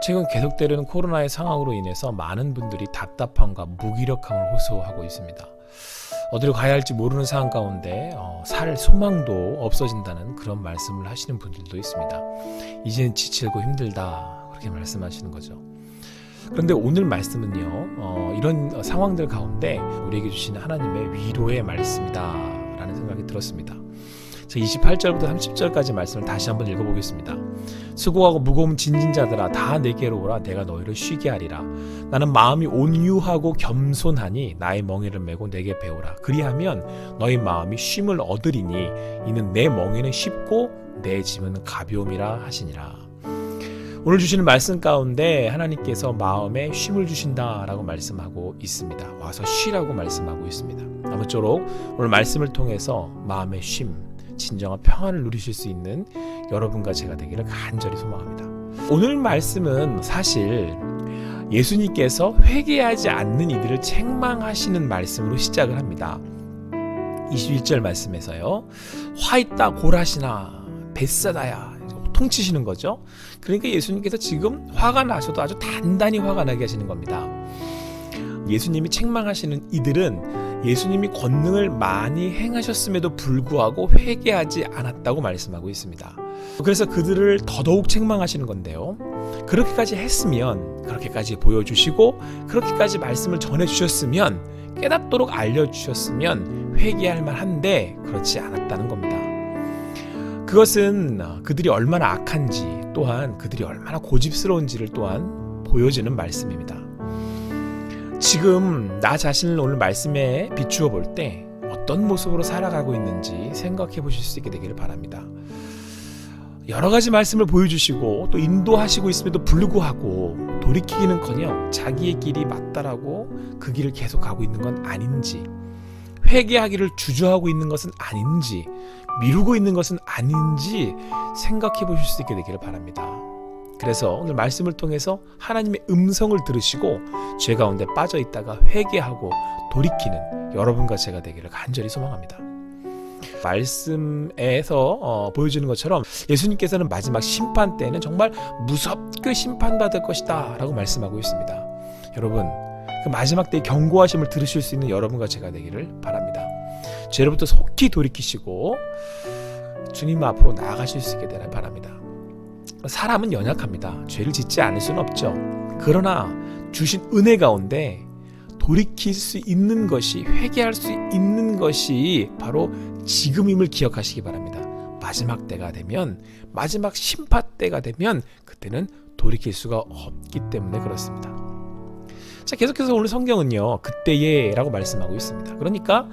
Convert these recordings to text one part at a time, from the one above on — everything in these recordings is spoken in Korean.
최근 계속되는 코로나의 상황으로 인해서 많은 분들이 답답함과 무기력함을 호소하고 있습니다. 어디로 가야 할지 모르는 상황 가운데 살 소망도 없어진다는 그런 말씀을 하시는 분들도 있습니다. 이제는 지치고 힘들다, 그렇게 말씀하시는 거죠. 그런데 오늘 말씀은요, 이런 상황들 가운데 우리에게 주시는 하나님의 위로의 말씀이다 라는 생각이 들었습니다. 28절부터 30절까지 말씀을 다시 한번 읽어보겠습니다. 수고하고 무거운 짐진 자들아 다 내게로 오라. 내가 너희를 쉬게 하리라. 나는 마음이 온유하고 겸손하니 나의 멍에를 메고 내게 배우라. 그리하면 너희 마음이 쉼을 얻으리니 이는 내 멍에는 쉽고 내 짐은 가벼움이라 하시니라. 오늘 주시는 말씀 가운데 하나님께서 마음에 쉼을 주신다라고 말씀하고 있습니다. 와서 쉬라고 말씀하고 있습니다. 아무쪼록 오늘 말씀을 통해서 마음의 쉼, 진정한 평안을 누리실 수 있는 여러분과 제가 되기를 간절히 소망합니다. 오늘 말씀은 사실 예수님께서 회개하지 않는 이들을 책망하시는 말씀으로 시작을 합니다. 21절 말씀에서요, 화 있다 고라시나 벳사다야, 통치시는 거죠. 그러니까 예수님께서 지금 화가 나셔도 아주 단단히 화가 나게 하시는 겁니다. 예수님이 책망하시는 이들은 예수님이 권능을 많이 행하셨음에도 불구하고 회개하지 않았다고 말씀하고 있습니다. 그래서 그들을 더더욱 책망하시는 건데요, 그렇게까지 했으면, 그렇게까지 보여주시고 그렇게까지 말씀을 전해주셨으면, 깨닫도록 알려주셨으면 회개할 만한데 그렇지 않았다는 겁니다. 그것은 그들이 얼마나 악한지, 또한 그들이 얼마나 고집스러운지를 또한 보여주는 말씀입니다. 지금 나 자신을 오늘 말씀에 비추어 볼 때 어떤 모습으로 살아가고 있는지 생각해 보실 수 있게 되기를 바랍니다. 여러 가지 말씀을 보여주시고 또 인도하시고 있음에도 불구하고 돌이키기는커녕 자기의 길이 맞다라고 그 길을 계속 가고 있는 건 아닌지, 회개하기를 주저하고 있는 것은 아닌지, 미루고 있는 것은 아닌지 생각해 보실 수 있게 되기를 바랍니다. 그래서 오늘 말씀을 통해서 하나님의 음성을 들으시고 죄 가운데 빠져 있다가 회개하고 돌이키는 여러분과 제가 되기를 간절히 소망합니다. 말씀에서 보여주는 것처럼 예수님께서는 마지막 심판 때는 정말 무섭게 심판받을 것이다 라고 말씀하고 있습니다. 여러분, 그 마지막 때의 경고하심을 들으실 수 있는 여러분과 제가 되기를 바랍니다. 죄로부터 속히 돌이키시고 주님 앞으로 나아가실 수 있게 되길 바랍니다. 사람은 연약합니다. 죄를 짓지 않을 수는 없죠. 그러나 주신 은혜 가운데 돌이킬 수 있는 것이, 회개할 수 있는 것이 바로 지금임을 기억하시기 바랍니다. 마지막 때가 되면, 마지막 심판 때가 되면 그때는 돌이킬 수가 없기 때문에 그렇습니다. 자, 계속해서 오늘 성경은요, 그때에 라고 말씀하고 있습니다. 그러니까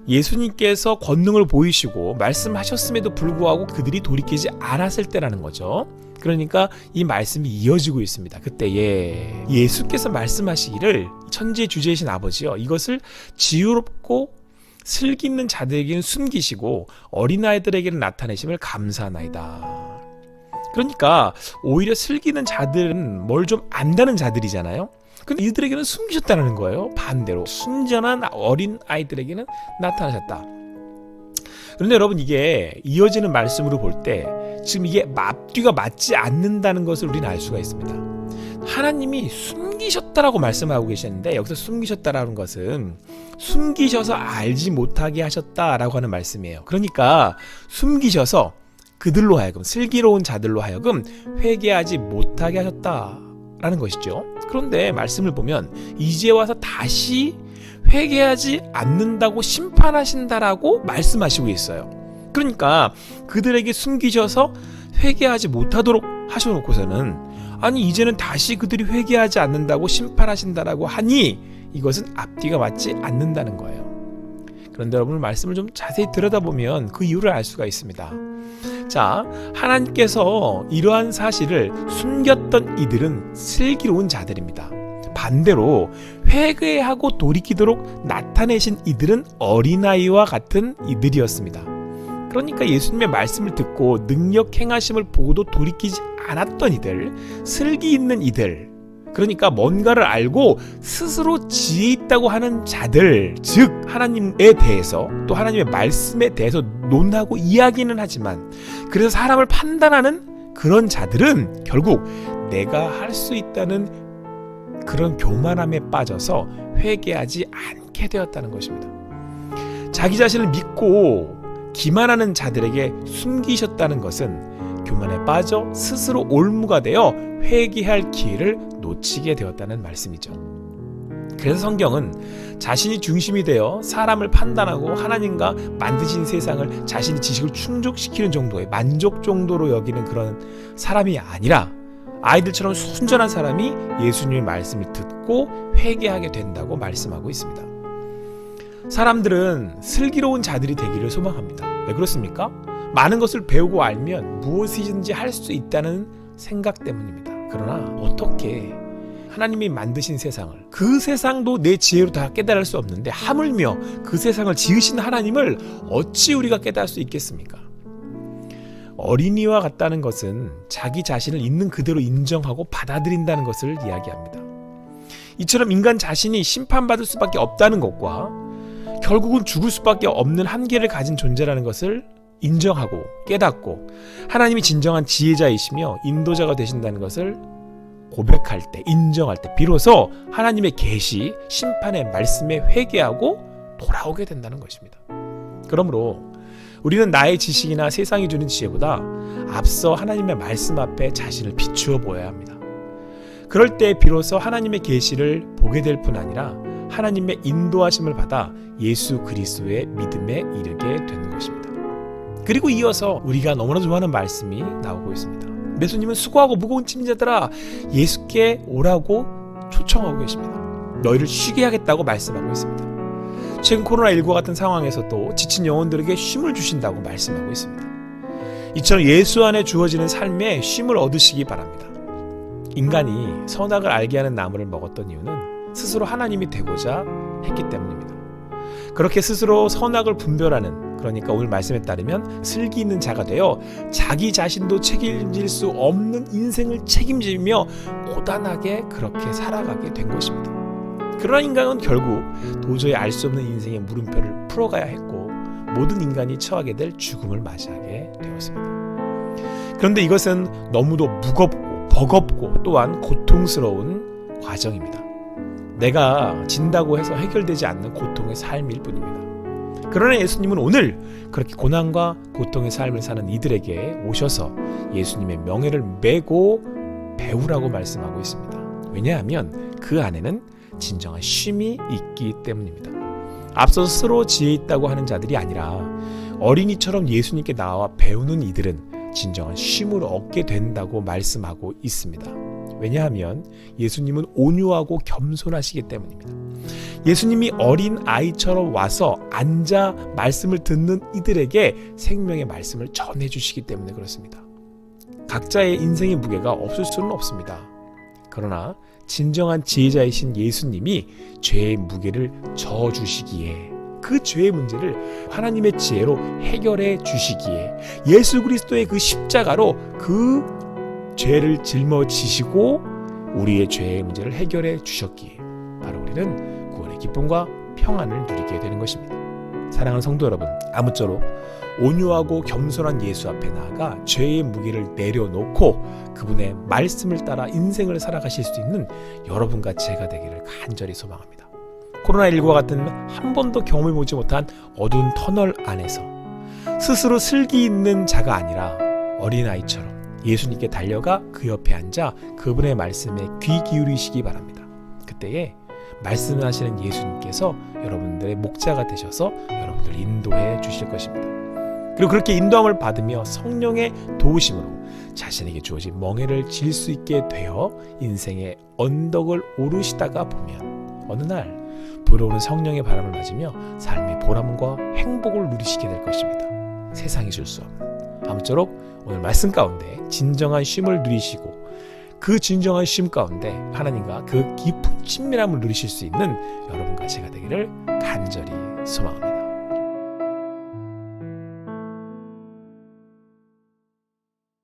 예수님께서 권능을 보이시고 말씀하셨음에도 불구하고 그들이 돌이키지 않았을 때라는 거죠. 그러니까 이 말씀이 이어지고 있습니다. 그때에 예수께서 말씀하시기를, 천지의 주제이신 아버지여, 이것을 지혜롭고 슬기 있는 자들에게는 숨기시고 어린아이들에게는 나타내심을 감사하나이다. 그러니까 오히려 슬기 있는 자들은 뭘 좀 안다는 자들이잖아요. 근데 이들에게는 숨기셨다는 거예요. 반대로 순전한 어린 아이들에게는 나타나셨다. 그런데 여러분, 이게 이어지는 말씀으로 볼 때 지금 이게 앞뒤가 맞지 않는다는 것을 우리는 알 수가 있습니다. 하나님이 숨기셨다라고 말씀하고 계시는데, 여기서 숨기셨다라는 것은 숨기셔서 알지 못하게 하셨다라고 하는 말씀이에요. 그러니까 숨기셔서 그들로 하여금, 슬기로운 자들로 하여금 회개하지 못하게 하셨다라는 것이죠. 그런데 말씀을 보면 이제 와서 다시 회개하지 않는다고 심판하신다라고 말씀하시고 있어요. 그러니까 그들에게 숨기셔서 회개하지 못하도록 하셔놓고서는, 아니 이제는 다시 그들이 회개하지 않는다고 심판하신다라고 하니 이것은 앞뒤가 맞지 않는다는 거예요. 그런데 여러분, 말씀을 좀 자세히 들여다보면 그 이유를 알 수가 있습니다. 자, 하나님께서 이러한 사실을 숨겼던 이들은 슬기로운 자들입니다. 반대로 회개하고 돌이키도록 나타내신 이들은 어린아이와 같은 이들이었습니다. 그러니까 예수님의 말씀을 듣고 능력 행하심을 보고도 돌이키지 않았던 이들, 슬기 있는 이들, 그러니까 뭔가를 알고 스스로 지혜 있다고 하는 자들, 즉 하나님에 대해서 또 하나님의 말씀에 대해서 논하고 이야기는 하지만, 그래서 사람을 판단하는 그런 자들은 결국 내가 할 수 있다는 그런 교만함에 빠져서 회개하지 않게 되었다는 것입니다. 자기 자신을 믿고 기만하는 자들에게 숨기셨다는 것은 교만에 빠져 스스로 올무가 되어 회개할 기회를 놓치게 되었다는 말씀이죠. 그래서 성경은 자신이 중심이 되어 사람을 판단하고 하나님과 만드신 세상을 자신의 지식을 충족시키는 정도의 만족 정도로 여기는 그런 사람이 아니라 아이들처럼 순전한 사람이 예수님의 말씀을 듣고 회개하게 된다고 말씀하고 있습니다. 사람들은 슬기로운 자들이 되기를 소망합니다. 왜 그렇습니까? 많은 것을 배우고 알면 무엇이든지 할 수 있다는 생각 때문입니다. 그러나 어떻게 하나님이 만드신 세상을, 그 세상도 내 지혜로 다 깨달을 수 없는데 하물며 그 세상을 지으신 하나님을 어찌 우리가 깨달을 수 있겠습니까? 어린이와 같다는 것은 자기 자신을 있는 그대로 인정하고 받아들인다는 것을 이야기합니다. 이처럼 인간 자신이 심판받을 수밖에 없다는 것과 결국은 죽을 수밖에 없는 한계를 가진 존재라는 것을 인정하고 깨닫고 하나님이 진정한 지혜자이시며 인도자가 되신다는 것을 고백할 때, 인정할 때 비로소 하나님의 계시, 심판의 말씀에 회개하고 돌아오게 된다는 것입니다. 그러므로 우리는 나의 지식이나 세상이 주는 지혜보다 앞서 하나님의 말씀 앞에 자신을 비추어 보아야 합니다. 그럴 때 비로소 하나님의 계시를 보게 될 뿐 아니라 하나님의 인도하심을 받아 예수 그리스도의 믿음에 이르게 되는 것입니다. 그리고 이어서 우리가 너무나 좋아하는 말씀이 나오고 있습니다. 예수님은 수고하고 무거운 짐진 자들아 예수께 오라고 초청하고 계십니다. 너희를 쉬게 하겠다고 말씀하고 있습니다. 최근 코로나19와 같은 상황에서도 지친 영혼들에게 쉼을 주신다고 말씀하고 있습니다. 이처럼 예수 안에 주어지는 삶에 쉼을 얻으시기 바랍니다. 인간이 선악을 알게 하는 나무를 먹었던 이유는 스스로 하나님이 되고자 했기 때문입니다. 그렇게 스스로 선악을 분별하는, 그러니까 오늘 말씀에 따르면 슬기 있는 자가 되어 자기 자신도 책임질 수 없는 인생을 책임지며 고단하게 그렇게 살아가게 된 것입니다. 그러나 인간은 결국 도저히 알 수 없는 인생의 물음표를 풀어가야 했고 모든 인간이 처하게 될 죽음을 맞이하게 되었습니다. 그런데 이것은 너무도 무겁고 버겁고 또한 고통스러운 과정입니다. 내가 진다고 해서 해결되지 않는 고통의 삶일 뿐입니다. 그러나 예수님은 오늘 그렇게 고난과 고통의 삶을 사는 이들에게 오셔서 예수님의 명예를 메고 배우라고 말씀하고 있습니다. 왜냐하면 그 안에는 진정한 쉼이 있기 때문입니다. 앞서 스스로 지혜 있다고 하는 자들이 아니라 어린이처럼 예수님께 나와 배우는 이들은 진정한 쉼을 얻게 된다고 말씀하고 있습니다. 왜냐하면 예수님은 온유하고 겸손하시기 때문입니다. 예수님이 어린 아이처럼 와서 앉아 말씀을 듣는 이들에게 생명의 말씀을 전해주시기 때문에 그렇습니다. 각자의 인생의 무게가 없을 수는 없습니다. 그러나 진정한 지혜자이신 예수님이 죄의 무게를 져주시기에, 그 죄의 문제를 하나님의 지혜로 해결해 주시기에 예수 그리스도의 그 십자가로 그 죄를 짊어지시고 우리의 죄의 문제를 해결해 주셨기에 바로 우리는 구원의 기쁨과 평안을 누리게 되는 것입니다. 사랑하는 성도 여러분, 아무쪼록 온유하고 겸손한 예수 앞에 나아가 죄의 무게를 내려놓고 그분의 말씀을 따라 인생을 살아가실 수 있는 여러분과 제가 되기를 간절히 소망합니다. 코로나19와 같은 한 번도 경험해보지 못한 어두운 터널 안에서 스스로 슬기 있는 자가 아니라 어린아이처럼 예수님께 달려가 그 옆에 앉아 그분의 말씀에 귀 기울이시기 바랍니다. 그때에 말씀하시는 예수님께서 여러분들의 목자가 되셔서 여러분들을 인도해 주실 것입니다. 그리고 그렇게 인도함을 받으며 성령의 도우심으로 자신에게 주어진 멍에를 질 수 있게 되어 인생의 언덕을 오르시다가 보면 어느 날 불어오는 성령의 바람을 맞으며 삶의 보람과 행복을 누리시게 될 것입니다. 세상이 줄 수 없는. 아무쪼록 오늘 말씀 가운데 진정한 쉼을 누리시고 그 진정한 쉼 가운데 하나님과 그 깊은 친밀함을 누리실 수 있는 여러분과 제가 되기를 간절히 소망합니다.